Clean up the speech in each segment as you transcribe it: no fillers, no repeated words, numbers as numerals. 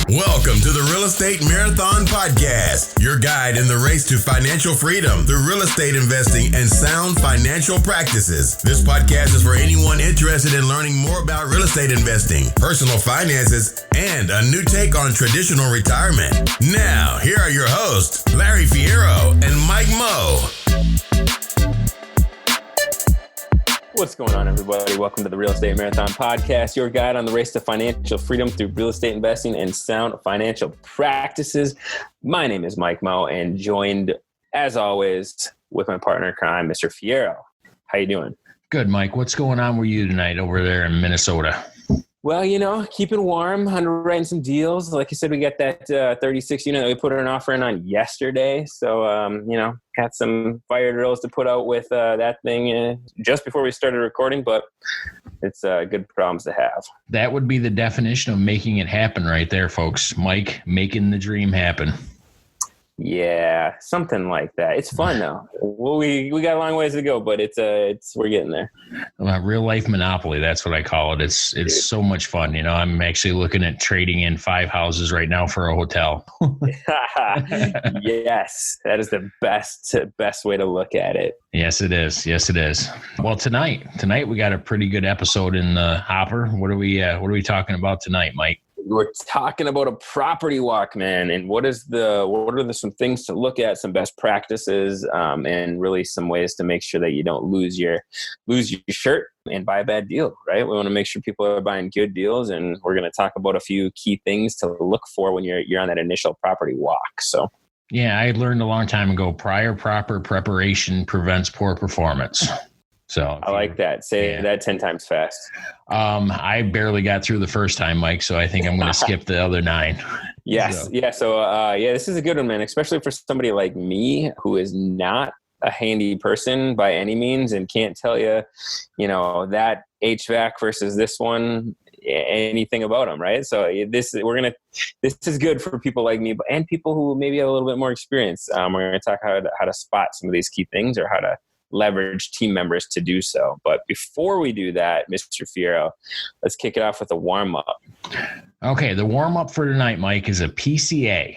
Welcome to the Real Estate Marathon Podcast, your guide in the race to financial freedom through real estate investing and sound financial practices. This podcast is for anyone interested in learning more about real estate investing, personal finances, and a new take on traditional retirement. Now, here are your hosts, Larry Fierro and Mike Moe. What's going on, everybody? Welcome to the Real Estate Marathon Podcast, your guide on the race to financial freedom through real estate investing and sound financial practices. My name is Mike Moe, and joined, as always, with my partner in crime, Mr. Fierro. How you doing? Good, Mike. What's going on with you tonight over there in Minnesota? Well, keeping warm, underwriting some deals. Like you said, we got that 36 unit that we put an offer in on yesterday. So, got some fire drills to put out with that thing just before we started recording, but it's good problems to have. That would be the definition of making it happen right there, folks. Mike, making the dream happen. Yeah, something like that. It's fun though. Well, we got a long ways to go, but it's we're getting there. Real life monopoly. That's what I call it. It's so much fun. I'm actually looking at trading in 5 houses right now for a hotel. Yes, that is the best way to look at it. Yes, it is. Yes, it is. Well, tonight we got a pretty good episode in the hopper. What are we talking about tonight, Mike? We're talking about a property walk, man, and what are some things to look at, some best practices, and really some ways to make sure that you don't lose your shirt and buy a bad deal, right? We want to make sure people are buying good deals, and we're going to talk about a few key things to look for when you're on that initial property walk. So, yeah, I learned a long time ago, prior proper preparation prevents poor performance. So I like that. Say that 10 times fast. I barely got through the first time, Mike, so I think I'm going to skip the other 9. Yes. So. Yeah. So, this is a good one, man, especially for somebody like me who is not a handy person by any means and can't tell you, that HVAC versus this one, anything about them. Right. So this is good for people like me and people who maybe have a little bit more experience. We're going to talk how to spot some of these key things or how to leverage team members to do so. But before we do that, Mr. Fierro, let's kick it off with a warm-up. Okay, the warm-up for tonight, Mike, is a PCA.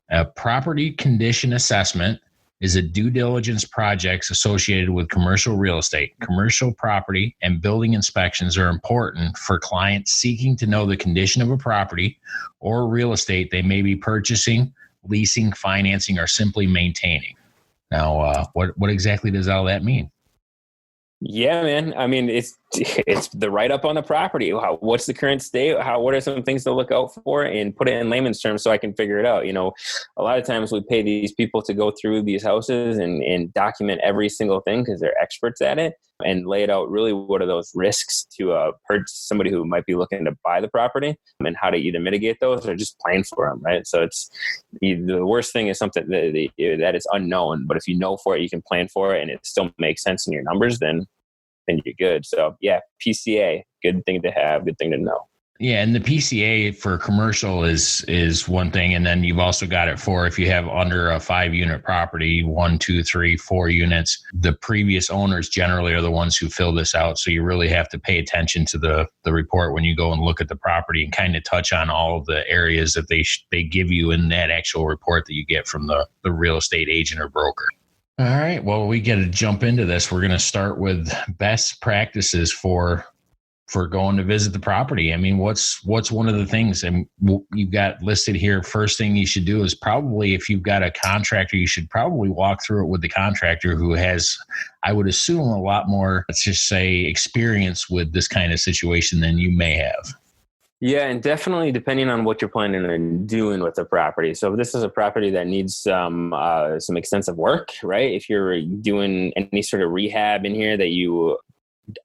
A property condition assessment is a due diligence project associated with commercial real estate. Commercial property and building inspections are important for clients seeking to know the condition of a property or real estate they may be purchasing, leasing, financing, or simply maintaining. Now, what exactly does all that mean? Yeah, man. I mean, it's the write-up on the property. What's the current state? What are some things to look out for? And put it in layman's terms so I can figure it out. A lot of times we pay these people to go through these houses and document every single thing because they're experts at it and lay it out really what are those risks to somebody who might be looking to buy the property and how to either mitigate those or just plan for them, right? So it's the worst thing is something that is unknown, but if you know for it, you can plan for it and it still makes sense in your numbers, then you're good. So yeah, PCA, good thing to have, good thing to know. Yeah, and the PCA for commercial is one thing, and then you've also got it for if you have under a 5-unit property, 1, 2, 3, 4 units. The previous owners generally are the ones who fill this out, so you really have to pay attention to the report when you go and look at the property and kind of touch on all of the areas that they give you in that actual report that you get from the real estate agent or broker. All right, well, we got to jump into this. We're going to start with best practices for going to visit the property. I mean, what's one of the things and you've got listed here? First thing you should do is probably, if you've got a contractor, you should probably walk through it with the contractor who has, I would assume, a lot more, let's just say, experience with this kind of situation than you may have. Yeah, and definitely depending on what you're planning on doing with the property. So if this is a property that needs some extensive work, right? If you're doing any sort of rehab in here that you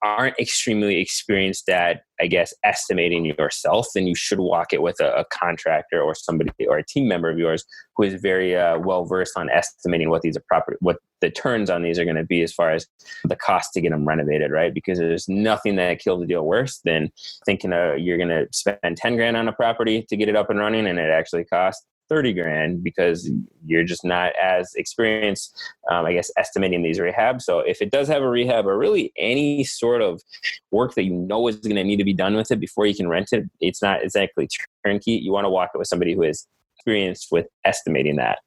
aren't extremely experienced at, I guess, estimating yourself, then you should walk it with a contractor or somebody or a team member of yours who is very well versed on estimating what the turns on these are going to be as far as the cost to get them renovated, right? Because there's nothing that kills a deal worse than thinking you're going to spend $10,000 on a property to get it up and running, and it actually costs 30 grand because you're just not as experienced, estimating these rehabs. So if it does have a rehab or really any sort of work that is going to need to be done with it before you can rent it, it's not exactly turnkey. You want to walk it with somebody who is experienced with estimating that.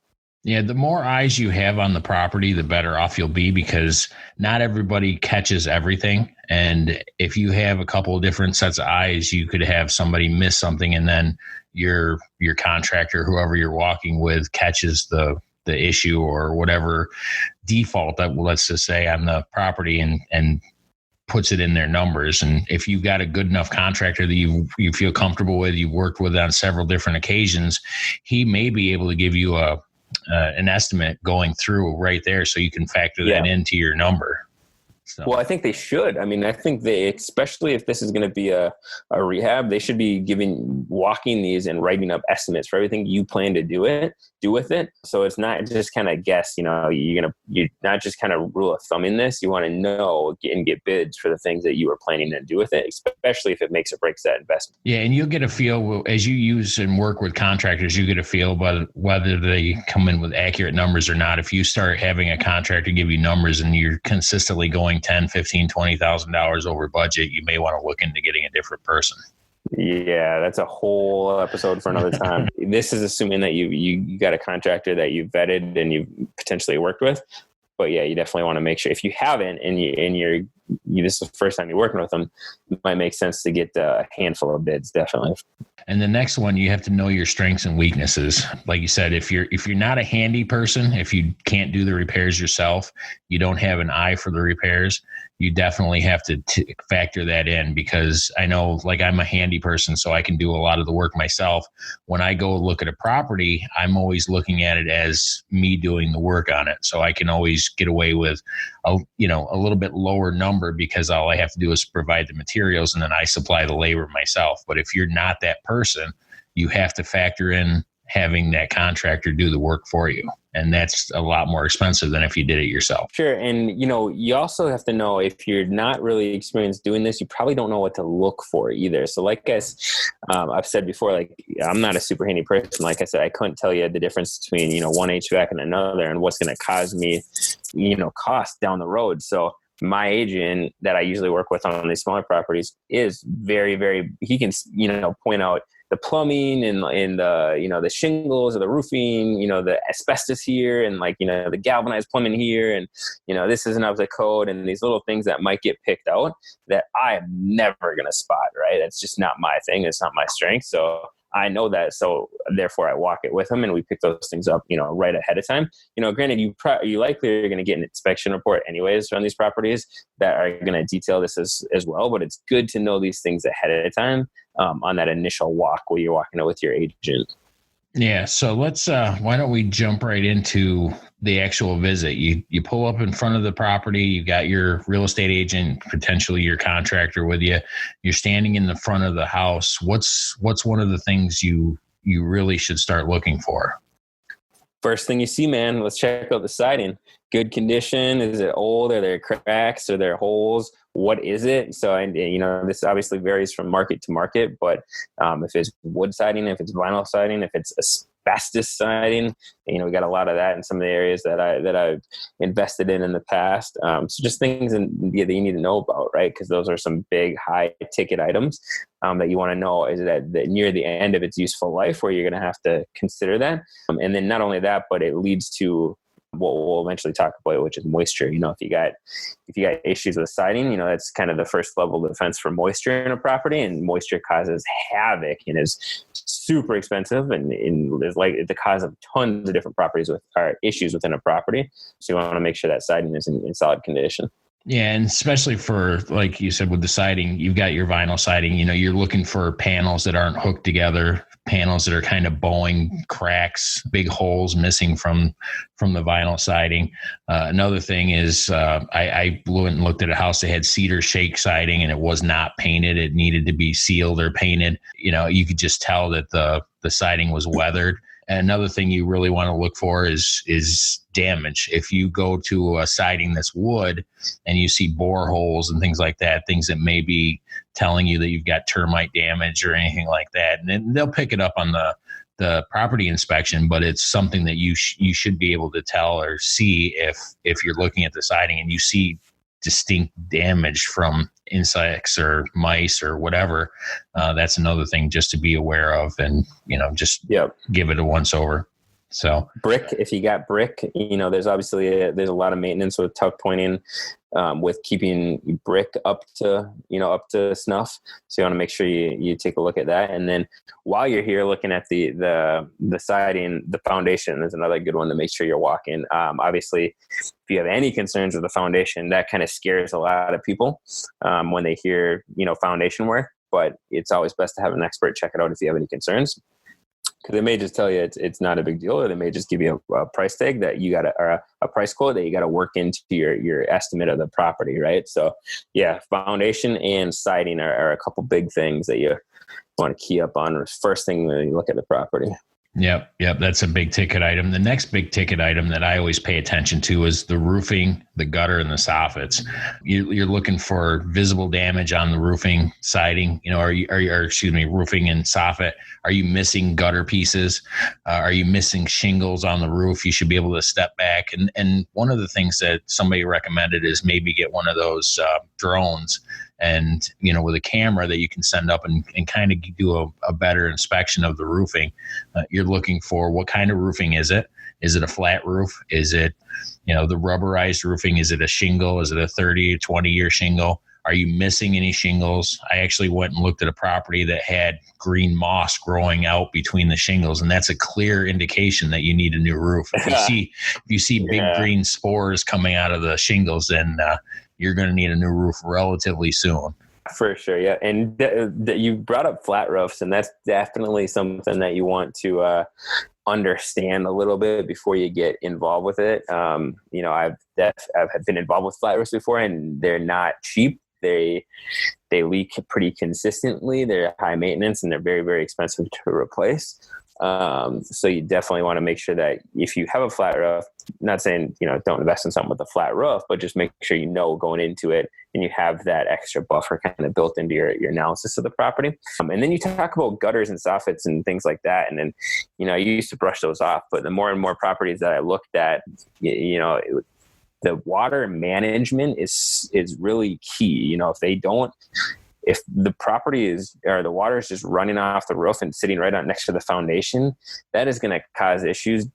Yeah, the more eyes you have on the property, the better off you'll be, because not everybody catches everything. And if you have a couple of different sets of eyes, you could have somebody miss something, and then your contractor, whoever you're walking with, catches the issue or whatever default that, let's just say, on the property and puts it in their numbers. And if you've got a good enough contractor that you feel comfortable with, you've worked with on several different occasions, he may be able to give you an estimate going through right there, so you can factor that into your number. So. Well, I think they should. I mean, I think especially if this is going to be a rehab, they should be walking these and writing up estimates for everything you plan to do with it. So it's not just kind of guess, you're not just kind of rule of thumb in this. You want to know and get bids for the things that you are planning to do with it, especially if it makes or breaks that investment. Yeah. And you'll get a feel as you use and work with contractors, you get a feel about whether they come in with accurate numbers or not. If you start having a contractor give you numbers and you're consistently going $10,000, $15,000, $20,000 over budget, you may want to look into getting a different person. Yeah, that's a whole episode for another time. This is assuming that you got a contractor that you've vetted and you've potentially worked with. But yeah, you definitely want to make sure, if you haven't and this is the first time you're working with them, it might make sense to get a handful of bids, definitely. And the next one, you have to know your strengths and weaknesses. Like you said, if you're not a handy person, if you can't do the repairs yourself, you don't have an eye for the repairs, you definitely have to factor that in, because I know, like, I'm a handy person, so I can do a lot of the work myself. When I go look at a property, I'm always looking at it as me doing the work on it. So I can always get away with a little bit lower number, because all I have to do is provide the materials and then I supply the labor myself. But if you're not that person, you have to factor in having that contractor do the work for you. And that's a lot more expensive than if you did it yourself. Sure. And, you also have to know, if you're not really experienced doing this, you probably don't know what to look for either. So like I've said before, like, I'm not a super handy person. Like I said, I couldn't tell you the difference between, one HVAC and another and what's going to cause me, cost down the road. So my agent that I usually work with on these smaller properties is very, very, he can, point out the plumbing and the shingles or the roofing, the asbestos here, and the galvanized plumbing here, and this isn't up to code, and these little things that might get picked out that I am never going to spot, right? That's just not my thing. It's not my strength. So I know that. So therefore I walk it with them and we pick those things up, right ahead of time. Granted, you likely are going to get an inspection report anyways on these properties that are going to detail this as well. But it's good to know these things ahead of time on that initial walk where you're walking it with your agent. Yeah. So let's, why don't we jump right into the actual visit? You pull up in front of the property, you got your real estate agent, potentially your contractor with you. You're standing in the front of the house. What's one of the things you really should start looking for? First thing you see, man, let's check out the siding. Good condition. Is it old? Are there cracks? Are there holes? What is it? So, this obviously varies from market to market, but if it's wood siding, if it's vinyl siding, if it's asbestos siding, we got a lot of that in some of the areas that I've invested in the past. So just things that you need to know about, right? Because those are some big high ticket items that you want to know is that near the end of its useful life where you're going to have to consider that. And then not only that, but it leads to what we'll eventually talk about, which is moisture. If you got issues with siding, that's kind of the first level of defense for moisture in a property, and moisture causes havoc and is super expensive and is like the cause of tons of different properties with issues within a property. So you want to make sure that siding is in solid condition. Yeah, and especially for, like you said, with the siding, you've got your vinyl siding. You're looking for panels that aren't hooked together, panels that are kind of bowing, cracks, big holes missing from the vinyl siding. Another thing is I went and looked at a house that had cedar shake siding, and it was not painted. It needed to be sealed or painted. You could just tell that the siding was weathered. And another thing you really want to look for is damage. If you go to a siding that's wood and you see bore holes and things like that, things that may be telling you that you've got termite damage or anything like that, and then they'll pick it up on the property inspection, but it's something that you should be able to tell or see if you're looking at the siding and you see distinct damage from insects or mice or whatever. That's another thing just to be aware of, and just give it a once over. So brick, if you got brick, there's obviously there's a lot of maintenance with tuck pointing, with keeping brick up to snuff. So you want to make sure you take a look at that. And then while you're here looking at the siding, the foundation is another good one to make sure you're walking. Obviously, if you have any concerns with the foundation, that kind of scares a lot of people when they hear, foundation work, but it's always best to have an expert check it out if you have any concerns. Because they may just tell you it's not a big deal, or they may just give you a price tag that you got or a price quote that you got to work into your estimate of the property, right? So, yeah, foundation and siding are a couple big things that you want to key up on first thing when you look at the property. Yep. That's a big ticket item. The next big ticket item that I always pay attention to is the roofing, the gutter, and the soffits. You're looking for visible damage on the roofing, siding, roofing and soffit. Are you missing gutter pieces? Are you missing shingles on the roof? You should be able to step back. And one of the things that somebody recommended is maybe get one of those drones, and with a camera that you can send up and kind of do a better inspection of the roofing. You're looking for what kind of roofing is it? Is it a flat roof? Is it the rubberized roofing? Is it a shingle? Is it a 30 20 year shingle? Are you missing any shingles? I actually went and looked at a property that had green moss growing out between the shingles, and that's a clear indication that you need a new roof. If you see big green spores coming out of the shingles, then you're going to need a new roof relatively soon. For sure, yeah. And you brought up flat roofs, and that's definitely something that you want to understand a little bit before you get involved with it. I've been involved with flat roofs before, and they're not cheap. They leak pretty consistently. They're high maintenance, and they're very, very expensive to replace. So you definitely want to make sure that if you have a flat roof, not saying, don't invest in something with a flat roof, but just make sure going into it, and you have that extra buffer kind of built into your analysis of the property. And then you talk about gutters and soffits and things like that. And then, I used to brush those off, but the more and more properties that I looked at, the water management is really key. If the property or the water is just running off the roof and sitting right on next to the foundation, that is going to cause issues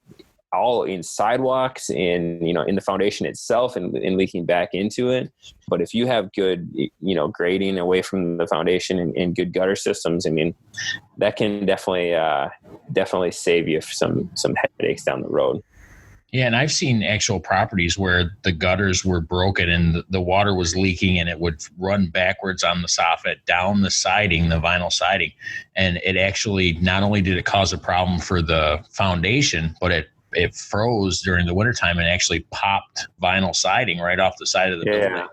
all in sidewalks, in the foundation itself, and leaking back into it. But if you have good, grading away from the foundation and good gutter systems, that can definitely save you some headaches down the road. Yeah, and I've seen actual properties where the gutters were broken and the water was leaking, and it would run backwards on the soffit down the siding, the vinyl siding. And it actually, not only did it cause a problem for the foundation, but it froze during the wintertime and actually popped vinyl siding right off the side of the building.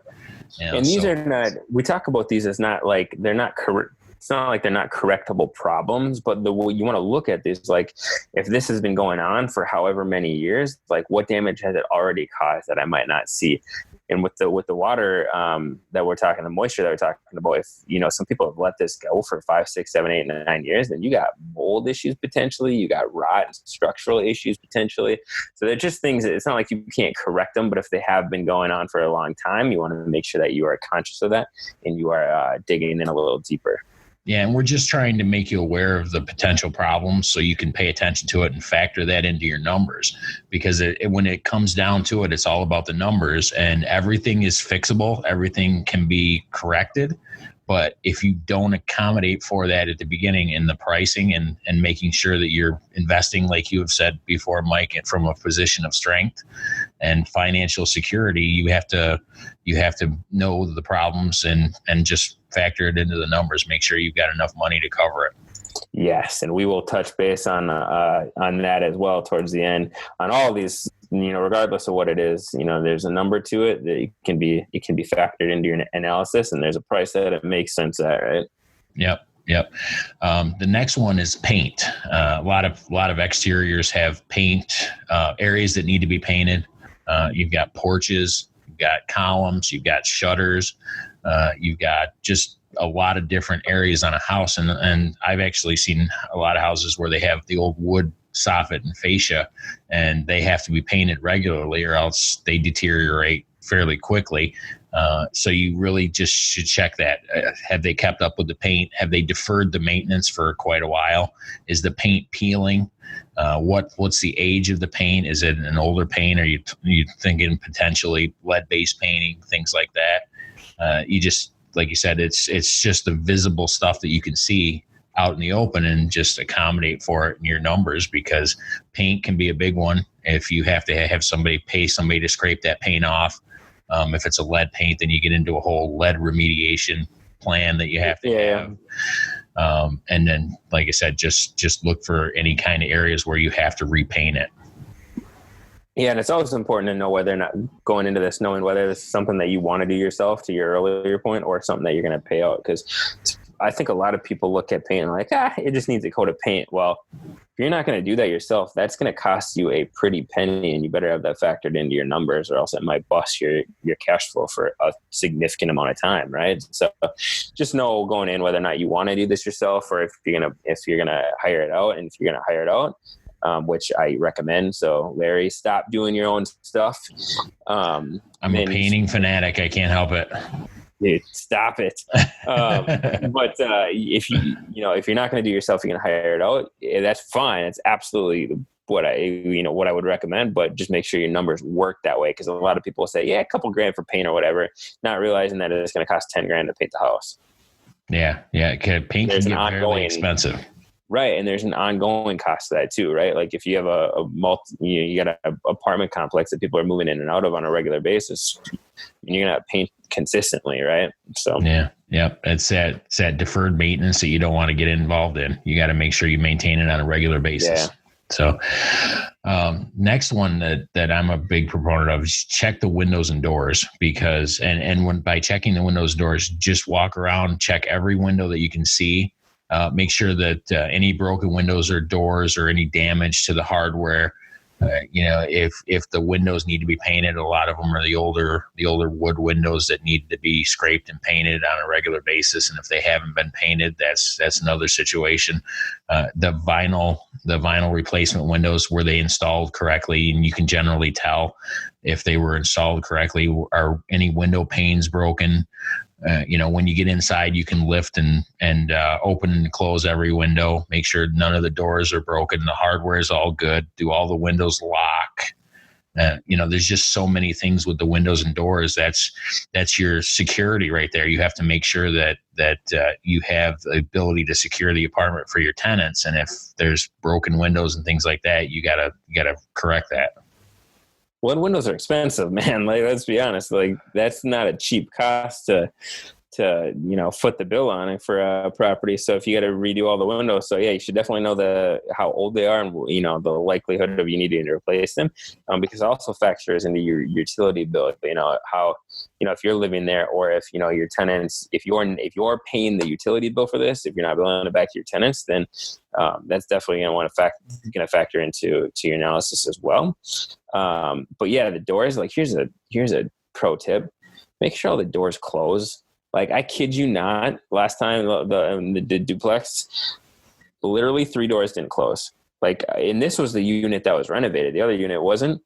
And these are not, we talk about these as not like, they're not correct. It's not like they're not correctable problems, but you want to look at this, like, if this has been going on for however many years, like, what damage has it already caused that I might not see? And with the water that we're talking, the moisture that we're talking about, if some people have let this go for 5, 6, 7, 8, 9 years, then you got mold issues potentially, you got rot and structural issues potentially. So they're just things that it's not like you can't correct them, but if they have been going on for a long time, you want to make sure that you are conscious of that and you are digging in a little deeper. Yeah, and we're just trying to make you aware of the potential problems so you can pay attention to it and factor that into your numbers. Because when it comes down to it, it's all about the numbers, and everything is fixable. Everything can be corrected. But if you don't accommodate for that at the beginning in the pricing and making sure that you're investing, like you have said before, Mike, from a position of strength and financial security, you have to know the problems and just factor it into the numbers. Make sure you've got enough money to cover it. Yes, and we will touch base on that as well towards the end. On all of these, regardless of what it is, there's a number to it that it can be factored into your analysis, and there's a price that it makes sense at, right? Yep. The next one is paint. A lot of exteriors have paint areas that need to be painted. You've got porches, you've got columns, you've got shutters, you've got just a lot of different areas on a house. And I've actually seen a lot of houses where they have the old wood soffit and fascia, and they have to be painted regularly or else they deteriorate fairly quickly. So you really just should check that. Have they kept up with the paint? Have they deferred the maintenance for quite a while? Is the paint peeling? What's the age of the paint? Is it an older paint? Are you thinking potentially lead-based painting, things like that? You just, like you said, it's just the visible stuff that you can see out in the open and just accommodate for it in your numbers, because paint can be a big one. If you have to have pay somebody to scrape that paint off. If it's a lead paint, then you get into a whole lead remediation plan that you have to have. And then, like I said, just look for any kind of areas where you have to repaint it. Yeah, and it's always important to know whether or not going into this, knowing whether this is something that you want to do yourself, to your earlier point, or something that you're going to pay out. Because I think a lot of people look at paint and like, it just needs a coat of paint. Well, if you're not going to do that yourself, that's going to cost you a pretty penny, and you better have that factored into your numbers, or else it might bust your cash flow for a significant amount of time, right? So just know going in whether or not you want to do this yourself, or if you're gonna hire it out, and if you're gonna hire it out, which I recommend. So Larry, stop doing your own stuff. I'm a painting fanatic. I can't help it. Dude, stop it. But if you're not going to do yourself, you're going to hire it out. That's fine. It's absolutely what I would recommend, but just make sure your numbers work that way. Cause a lot of people say, yeah, a couple grand for paint or whatever, not realizing that it's going to cost 10 grand to paint the house. Yeah. Paint can get fairly expensive. Right. And there's an ongoing cost to that too, right? Like if you have you got an apartment complex that people are moving in and out of on a regular basis, you're going to paint consistently, right? So yeah. It's that deferred maintenance that you don't want to get involved in. You got to make sure you maintain it on a regular basis. Yeah. So next one that I'm a big proponent of is check the windows and doors, because when by checking the windows and doors, just walk around, check every window that you can see. Make sure that any broken windows or doors or any damage to the hardware, if the windows need to be painted, a lot of them are the older wood windows that need to be scraped and painted on a regular basis. And if they haven't been painted, that's another situation. The vinyl replacement windows, were they installed correctly? And you can generally tell if they were installed correctly. Are any window panes broken? When you get inside, you can lift and open and close every window. Make sure none of the doors are broken. The hardware is all good. Do all the windows lock? There's just so many things with the windows and doors. That's your security right there. You have to make sure that you have the ability to secure the apartment for your tenants. And if there's broken windows and things like that, you gotta correct that. Well, windows are expensive, man. Like, let's be honest. Like, that's not a cheap cost to foot the bill on it for a property. So if you got to redo all the windows, so yeah, you should definitely know how old they are and the likelihood of you needing to replace them, because it also factors into your utility bill. How if you're living there, or if your tenants, if you're paying the utility bill for this, if you're not billing it back to your tenants, then that's definitely going to factor into your analysis as well. But yeah, the doors. Like, here's a pro tip: make sure all the doors close. Like, I kid you not, last time the duplex, literally 3 doors didn't close. Like, and this was the unit that was renovated. The other unit wasn't.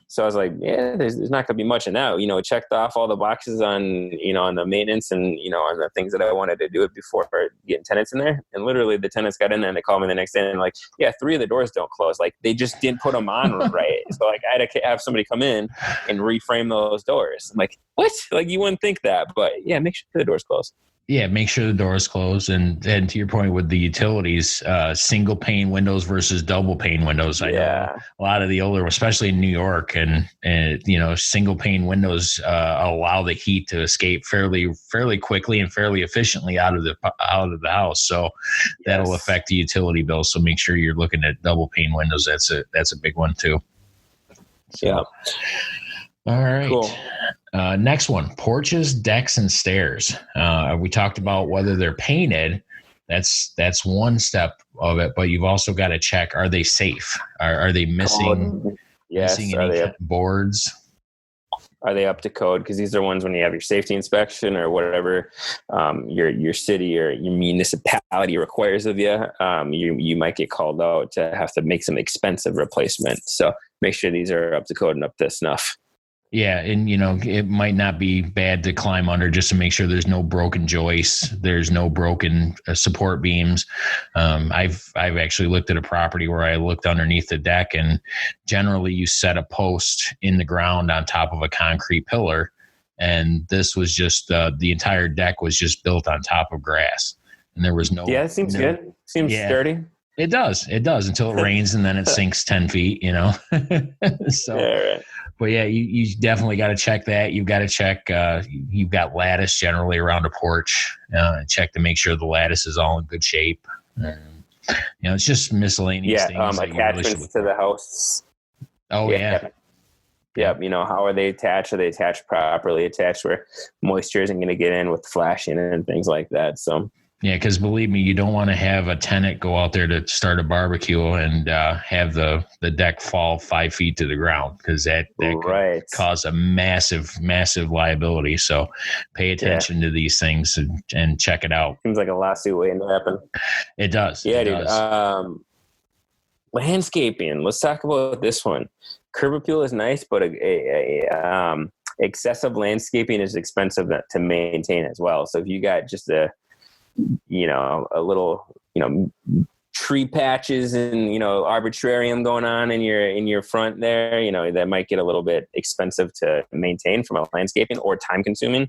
So I was like, yeah, there's not going to be much in that. Checked off all the boxes on the maintenance and, on the things that I wanted to do it before getting tenants in there. And literally the tenants got in there and they called me the next day and like, yeah, 3 of the doors don't close. Like, they just didn't put them on right. So like, I had to have somebody come in and reframe those doors. I'm like, what? Like, you wouldn't think that, but yeah, make sure the doors close. Yeah, make sure the doors close. And to your point with the utilities, single pane windows versus double pane windows. I know a lot of the older, especially in New York, and single pane windows allow the heat to escape fairly quickly and fairly efficiently out of the house. So that'll affect the utility bill. So make sure you're looking at double pane windows. That's a big one too. So. Yeah. All right. Cool. Next one, porches, decks, and stairs. We talked about whether they're painted. That's one step of it, but you've also got to check, are they safe? Are they missing any boards? Are they up to code? Because these are ones when you have your safety inspection or whatever your city or your municipality requires of you, you might get called out to have to make some expensive replacement. So make sure these are up to code and up to snuff. Yeah. And, it might not be bad to climb under just to make sure there's no broken joists. There's no broken support beams. I've actually looked at a property where I looked underneath the deck, and generally you set a post in the ground on top of a concrete pillar. And this was just, the entire deck was just built on top of grass, and there was no. Yeah, it seems good. Seems sturdy. It does until it rains, and then it sinks 10 feet, So, yeah, right. But yeah, you definitely got to check that. You've got to check, you've got lattice generally around a porch, check to make sure the lattice is all in good shape. It's just miscellaneous things. Attachments to the house. Oh yeah. Yep. How are they attached? Are they attached properly? Attached where moisture isn't going to get in with flashing and things like that. So. Yeah, because believe me, you don't want to have a tenant go out there to start a barbecue and have the deck fall 5 feet to the ground, because that could cause a massive liability. So pay attention to these things and check it out. Seems like a lawsuit waiting to happen. It does. Yeah, dude. Landscaping. Let's talk about this one. Curb appeal is nice, but excessive landscaping is expensive to maintain as well. So if you got just a little, tree patches and, arbitrarium going on in your front there, that might get a little bit expensive to maintain from a landscaping or time consuming.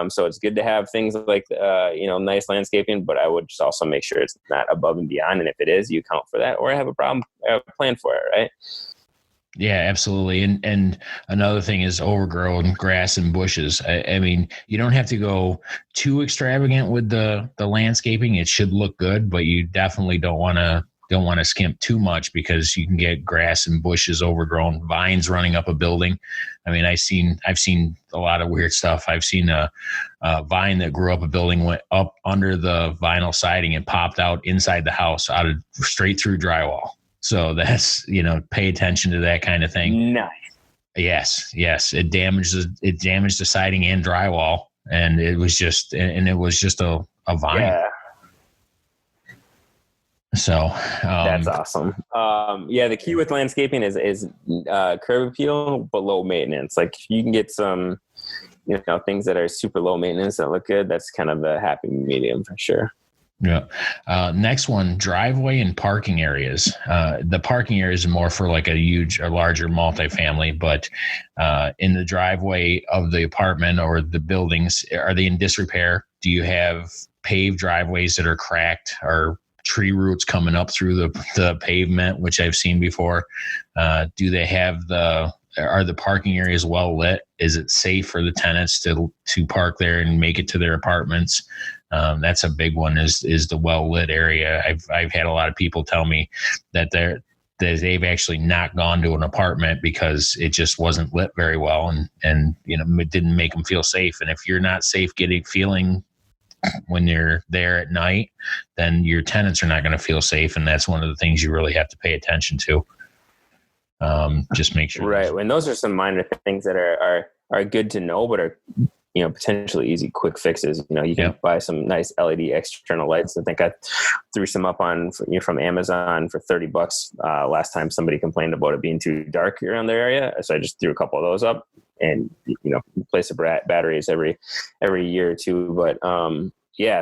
So it's good to have things like, nice landscaping, but I would just also make sure it's not above and beyond. And if it is, you account for that or have a plan for it. Right. Yeah, absolutely. And another thing is overgrown grass and bushes. I mean, you don't have to go too extravagant with the landscaping. It should look good, but you definitely don't want to skimp too much, because you can get grass and bushes overgrown, vines running up a building. I mean, I've seen a lot of weird stuff. I've seen a vine that grew up a building, went up under the vinyl siding and popped out inside the house straight through drywall. So that's, pay attention to that kind of thing. Nice. Yes. It damaged the siding and drywall, and it was just a vine. Yeah. So that's awesome. The key with landscaping is curb appeal, but low maintenance. Like you can get some, things that are super low maintenance that look good. That's kind of the happy medium for sure. Yeah. Next one, driveway and parking areas. The parking areas are more for like a larger multifamily, but in the driveway of the apartment or the buildings, are they in disrepair? Do you have paved driveways that are cracked, or tree roots coming up through the pavement, which I've seen before? Do they have are the parking areas well lit? Is it safe for the tenants to park there and make it to their apartments? That's a big one, is the well lit area. I've had a lot of people tell me that they've actually not gone to an apartment because it just wasn't lit very well, and it didn't make them feel safe. And if you're not safe feeling when you're there at night, then your tenants are not going to feel safe, and that's one of the things you really have to pay attention to. Just make sure. Right. And those are some minor things that are good to know, but are, potentially easy, quick fixes. You can buy some nice LED external lights. I think I threw some up from Amazon for $30 last time somebody complained about it being too dark around their area. So I just threw a couple of those up, and, replace the batteries every year or two. But,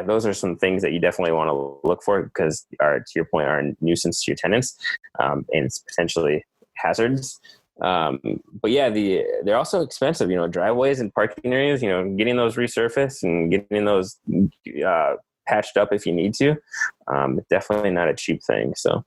those are some things that you definitely want to look for, because to your point, are a nuisance to your tenants, and it's potentially hazards. They're also expensive, driveways and parking areas, getting those resurfaced and getting those patched up if you need to. Definitely not a cheap thing. So.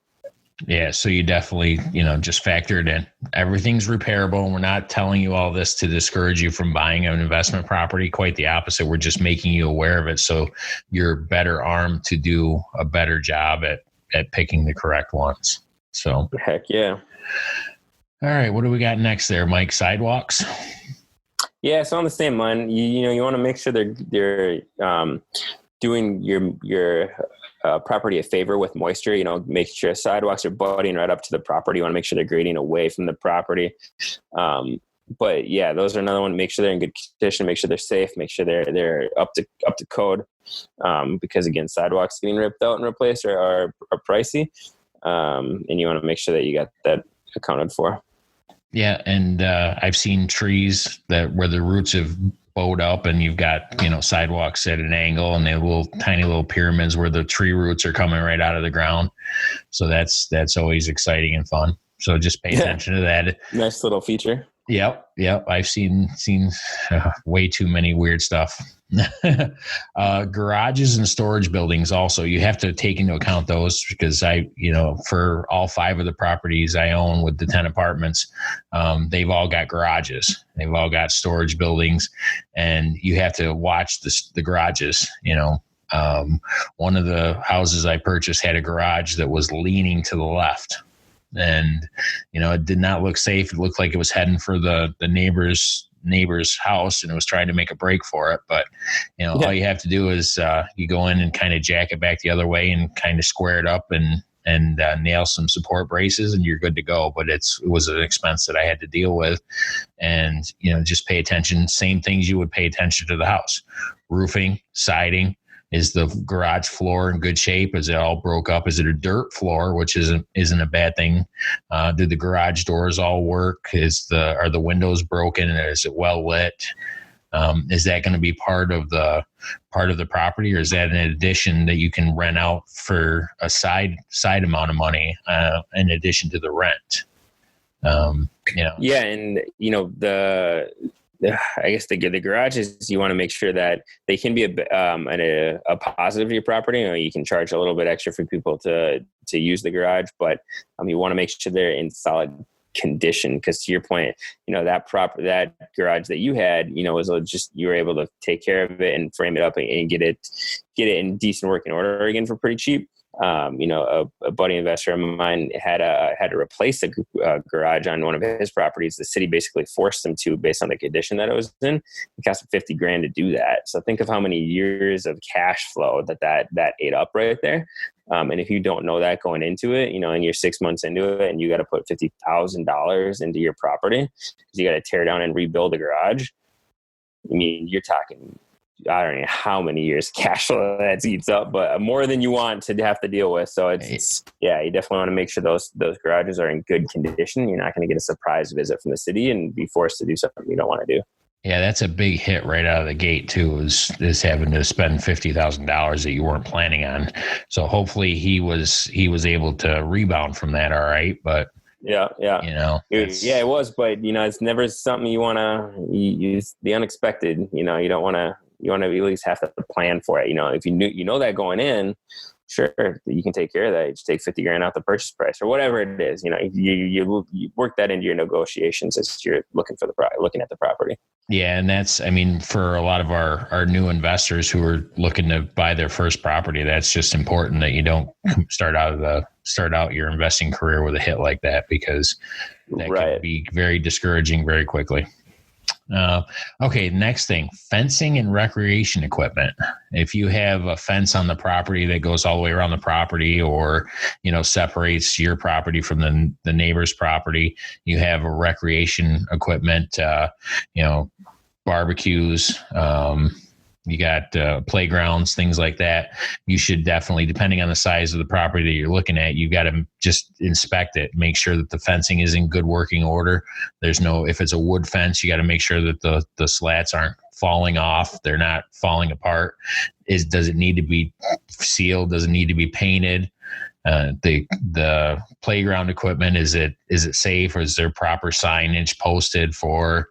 Yeah. So you definitely, just factor it in. Everything's repairable. We're not telling you all this to discourage you from buying an investment property. Quite the opposite. We're just making you aware of it, so you're better armed to do a better job at picking the correct ones. So. Heck yeah. All right, what do we got next there, Mike? Sidewalks? Yeah, so on the same line, you want to make sure they're doing your property a favor with moisture. Make sure sidewalks are butting right up to the property. You want to make sure they're grading away from the property. But yeah, those are another one. Make sure they're in good condition. Make sure they're safe. Make sure they're up to code. Because again, sidewalks getting ripped out and replaced are pricey. And you want to make sure that you got that accounted for. Yeah, and I've seen trees where the roots have bowed up, and you've got sidewalks at an angle, and they have tiny little pyramids where the tree roots are coming right out of the ground. So that's always exciting and fun. So just pay attention to that. Nice little feature. Yep. I've seen way too many weird stuff. Garages and storage buildings also, you have to take into account those, because for all 5 of the properties I own with the 10 apartments, they've all got garages. They've all got storage buildings, and you have to watch the garages. One of the houses I purchased had a garage that was leaning to the left. And, it did not look safe. It looked like it was heading for the neighbor's house, and it was trying to make a break for it. But, all you have to do is you go in and kind of jack it back the other way and kind of square it up and nail some support braces, and you're good to go. But it was an expense that I had to deal with. And, just pay attention. Same things you would pay attention to the house. Roofing, siding. Is the garage floor in good shape? Is it all broke up? Is it a dirt floor, which isn't a bad thing? Do the garage doors all work? Are the windows broken? Is it well lit? Is that going to be part of the property, or is that an addition that you can rent out for a side amount of money in addition to the rent? Yeah, and I guess the garages, you want to make sure that they can be a positive to your property. You can charge a little bit extra for people to use the garage, but you want to make sure they're in solid condition. Because to your point, that garage that you had, was just, you were able to take care of it and frame it up and get it in decent working order again for pretty cheap. A buddy investor of mine had to replace a garage on one of his properties. The city basically forced him to, based on the condition that it was in. It cost him $50,000 to do that. So think of how many years of cash flow that ate up right there. And if you don't know that going into it, and you're 6 months into it, and you got to put $50,000 into your property because you got to tear down and rebuild a garage. I mean, you're talking, I don't know how many years cash flow that eats up, but more than you want to have to deal with. So you definitely want to make sure those garages are in good condition. You're not going to get a surprise visit from the city and be forced to do something you don't want to do. Yeah, that's a big hit right out of the gate too, is having to spend $50,000 that you weren't planning on. So hopefully he was able to rebound from that. All right. But yeah. It was, but it's never something you want to use, the unexpected. You don't want to. You want to at least have to plan for it. If you know that going in, sure, you can take care of that. You just take $50,000 out the purchase price or whatever it is. You work that into your negotiations as you're looking at the property. Yeah, and that's, for a lot of our new investors who are looking to buy their first property, that's just important that you don't start out your investing career with a hit like that, because that can be very discouraging very quickly. Okay, next thing, fencing and recreation equipment. If you have a fence on the property that goes all the way around the property, or separates your property from the neighbor's property, you have a recreation equipment, barbecues, you got playgrounds, things like that. You should definitely, depending on the size of the property that you're looking at, you got to just inspect it, make sure that the fencing is in good working order. If it's a wood fence, you got to make sure that the slats aren't falling off, they're not falling apart. Does it need to be sealed? Does it need to be painted? The playground equipment, is it safe, or is there proper signage posted for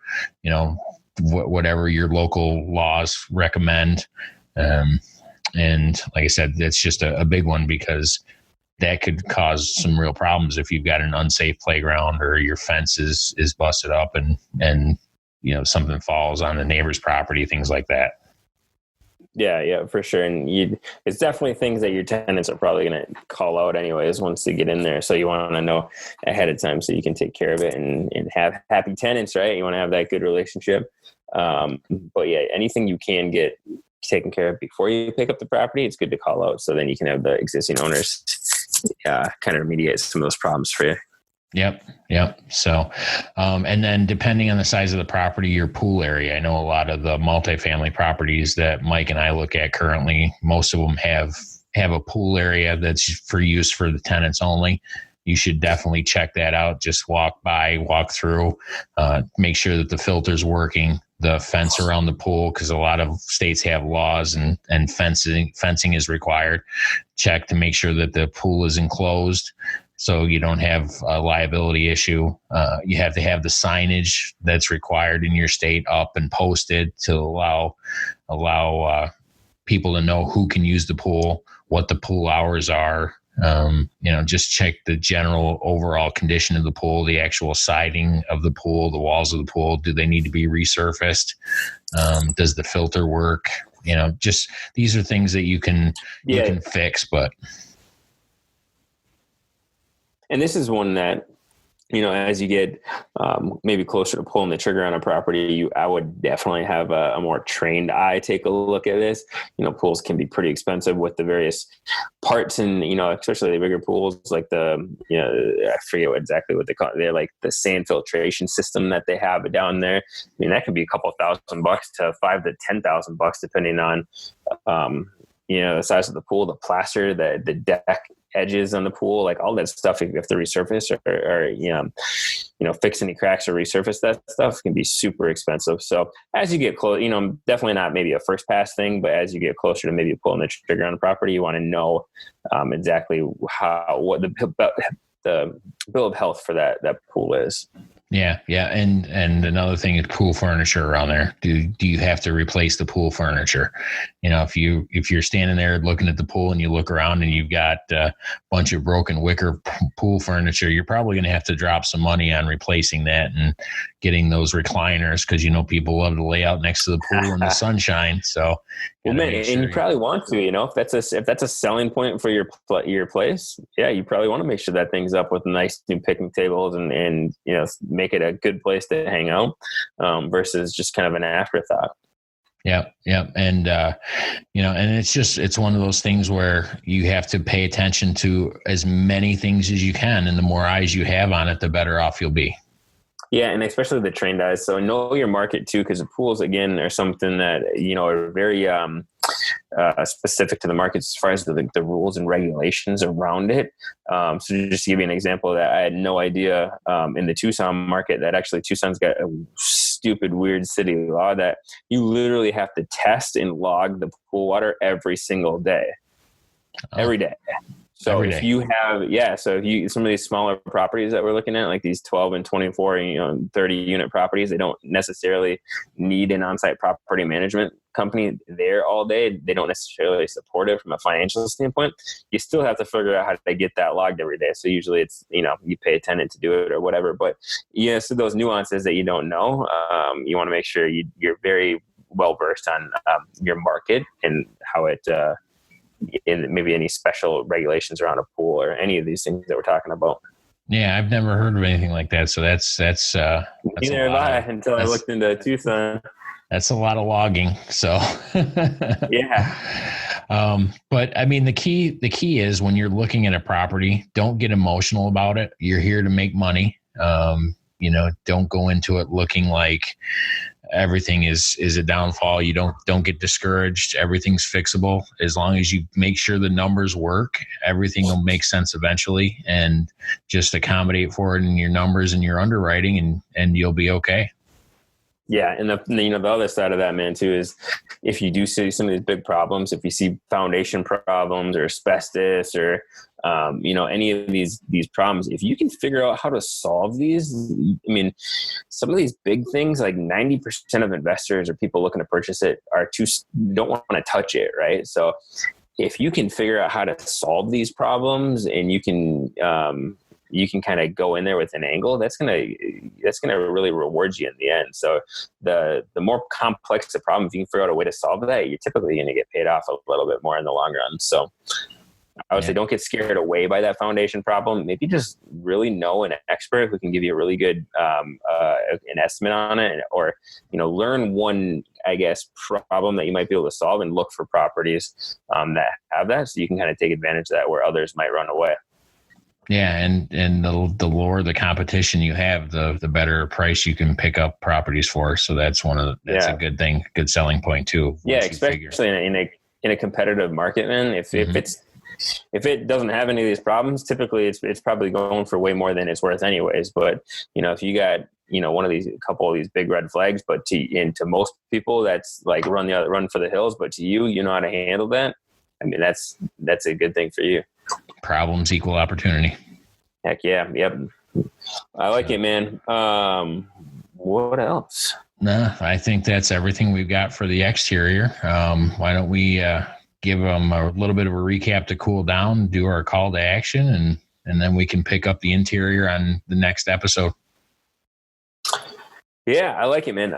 whatever your local laws recommend? And like I said, that's just a big one, because that could cause some real problems if you've got an unsafe playground, or your fence is busted up and something falls on the neighbor's property, things like that. Yeah, for sure. And it's definitely things that your tenants are probably going to call out anyways once they get in there. So you want to know ahead of time so you can take care of it and have happy tenants, right? You want to have that good relationship. But yeah, anything you can get taken care of before you pick up the property, it's good to call out. So then you can have the existing owners kind of remediate some of those problems for you. Yep. So, and then depending on the size of the property, your pool area. I know a lot of the multifamily properties that Mike and I look at currently, most of them have a pool area that's for use for the tenants only. You should definitely check that out. Just walk through, make sure that the filter's working, the fence around the pool, because a lot of states have laws and fencing is required. Check to make sure that the pool is enclosed, so you don't have a liability issue. You have to have the signage that's required in your state up and posted to allow people to know who can use the pool, what the pool hours are. Just check the general overall condition of the pool, the actual siding of the pool, the walls of the pool. Do they need to be resurfaced? Does the filter work? Just these are things that you can fix, but. And this is one that, as you get maybe closer to pulling the trigger on a property, I would definitely have a more trained eye take a look at this. Pools can be pretty expensive with the various parts, and especially the bigger pools, like I forget exactly what they call it. They're like the sand filtration system that they have down there. I mean, that could be a couple $1,000 to $5,000 to $10,000 depending on the size of the pool, the plaster, the deck edges on the pool, like all that stuff. If you have to resurface or fix any cracks or resurface that stuff, can be super expensive. So as you get close, definitely not maybe a first pass thing, but as you get closer to maybe pulling the trigger on the property, you want to know exactly what the bill of health for that pool is. Yeah. And another thing is pool furniture around there. Do you have to replace the pool furniture? If you're standing there looking at the pool and you look around and you've got a bunch of broken wicker pool furniture, you're probably going to have to drop some money on replacing that and getting those recliners, because people love to lay out next to the pool in the sunshine. So, and you probably want to, if that's a selling point for your place, yeah, you probably want to make sure that thing's up with nice new picnic tables and make it a good place to hang out versus just kind of an afterthought. Yeah. And, and it's one of those things where you have to pay attention to as many things as you can. And the more eyes you have on it, the better off you'll be. Yeah. And especially the trained eyes. So know your market too, because the pools, again, are something that, are very specific to the market as far as the rules and regulations around it. So just to give you an example of that, I had no idea in the Tucson market that actually Tucson's got a stupid, weird city law that you literally have to test and log the pool water every single day. Every day. So if you have, some of these smaller properties that we're looking at, like these 12 and 24, 30 unit properties, they don't necessarily need an on-site property management company there all day. They don't necessarily support it from a financial standpoint. You still have to figure out how to get that logged every day. So usually it's, you pay a tenant to do it or whatever, but so those nuances that you don't know, you want to make sure you're very well versed on your market and how it, in maybe any special regulations around a pool or any of these things that we're talking about. Yeah, I've never heard of anything like that. So that's neither have I until I looked into Tucson. That's a lot of logging. So yeah. But I mean, the key is when you're looking at a property, don't get emotional about it. You're here to make money. Don't go into it looking like everything is a downfall. You don't get discouraged. Everything's fixable. As long as you make sure the numbers work, everything will make sense eventually, and just accommodate for it in your numbers and your underwriting, and you'll be okay. Yeah. And the other side of that, man, too, is if you do see some of these big problems, if you see foundation problems or asbestos or, any of these problems, if you can figure out how to solve these, I mean, some of these big things, like 90% of investors or people looking to purchase it don't want to touch it. Right. So if you can figure out how to solve these problems and you can kind of go in there with an angle, that's gonna really reward you in the end. So the more complex the problem, if you can figure out a way to solve that, you're typically going to get paid off a little bit more in the long run. So I would say don't get scared away by that foundation problem. Maybe just really know an expert who can give you a really good an estimate on it, or learn one, I guess, problem that you might be able to solve, and look for properties that have that, so you can kind of take advantage of that where others might run away. Yeah, and the lower the competition you have, the better price you can pick up properties for. So that's a good thing, good selling point too. Yeah, especially in a competitive market, man. If it doesn't have any of these problems, typically it's probably going for way more than it's worth anyways. But if you got a couple of these big red flags, but to most people that's like run for the hills, but to you know how to handle that. I mean, that's a good thing for you. Problems equal opportunity. Heck yeah. Yep. I like it, man. What else? No, I think that's everything we've got for the exterior. Why don't we give them a little bit of a recap to cool down, do our call to action, and then we can pick up the interior on the next episode. Yeah, I like it, man.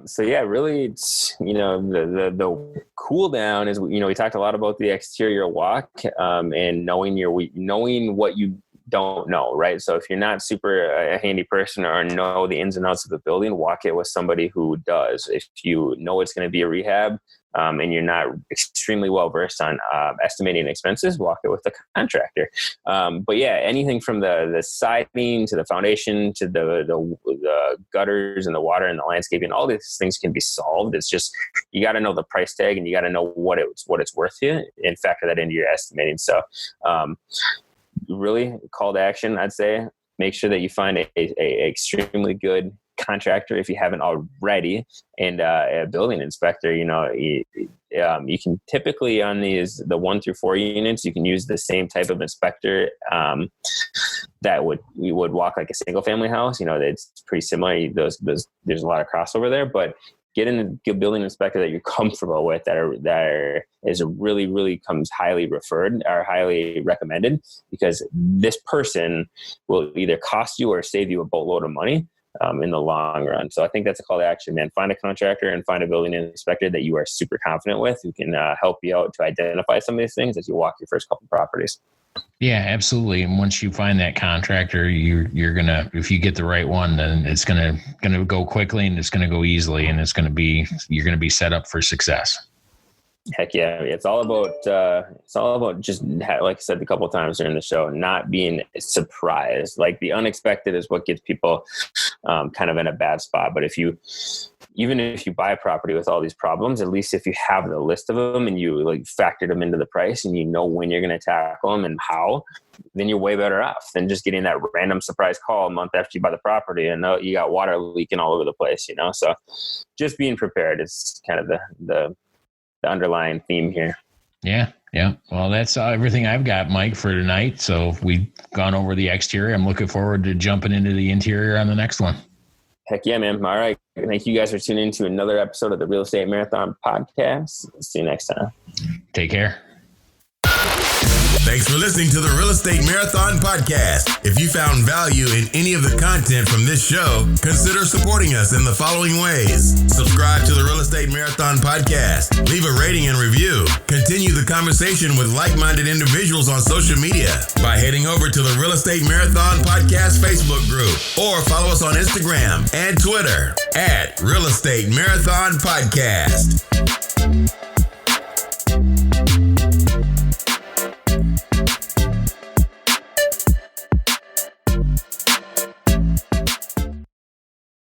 So yeah, really, it's the cool down is we talked a lot about the exterior walk and knowing what you don't know, right? So if you're not super a handy person or know the ins and outs of the building, walk it with somebody who does. If you know it's going to be a rehab and you're not extremely well versed on estimating expenses, walk it with the contractor. But yeah, anything from the siding to the foundation to the gutters and the water and the landscaping, all these things can be solved. It's just you got to know the price tag and you got to know what it's worth to you and factor that into your estimating. So really, call to action, I'd say, make sure that you find a extremely good contractor if you haven't already, and a building inspector. You can typically on the 1 through 4 units, you can use the same type of inspector that would walk like a single family house. It's pretty similar. There's a lot of crossover there, but get in a building inspector that you're comfortable with, that is really, really comes highly referred or highly recommended, because this person will either cost you or save you a boatload of money in the long run. So I think that's a call to action, man. Find a contractor and find a building inspector that you are super confident with, who can help you out to identify some of these things as you walk your first couple properties. Yeah, absolutely. And once you find that contractor, you're gonna, if you get the right one, then it's gonna go quickly and it's gonna go easily, and you're gonna be set up for success. Heck yeah. It's all about just, like I said a couple of times during the show, not being surprised. Like the unexpected is what gets people kind of in a bad spot. But even if you buy a property with all these problems, at least if you have the list of them and you like factored them into the price and you know when you're going to tackle them and how, then you're way better off than just getting that random surprise call a month after you buy the property and you got water leaking all over the place, So just being prepared is kind of the underlying theme here. Yeah. Well, that's everything I've got, Mike, for tonight. So we've gone over the exterior. I'm looking forward to jumping into the interior on the next one. Heck yeah, man. All right. Thank you guys for tuning in to another episode of the Real Estate Marathon Podcast. See you next time. Take care. Thanks for listening to the Real Estate Marathon Podcast. If you found value in any of the content from this show, consider supporting us in the following ways. Subscribe to the Real Estate Marathon Podcast. Leave a rating and review. Continue the conversation with like-minded individuals on social media by heading over to the Real Estate Marathon Podcast Facebook group, or follow us on Instagram and Twitter at Real Estate Marathon Podcast.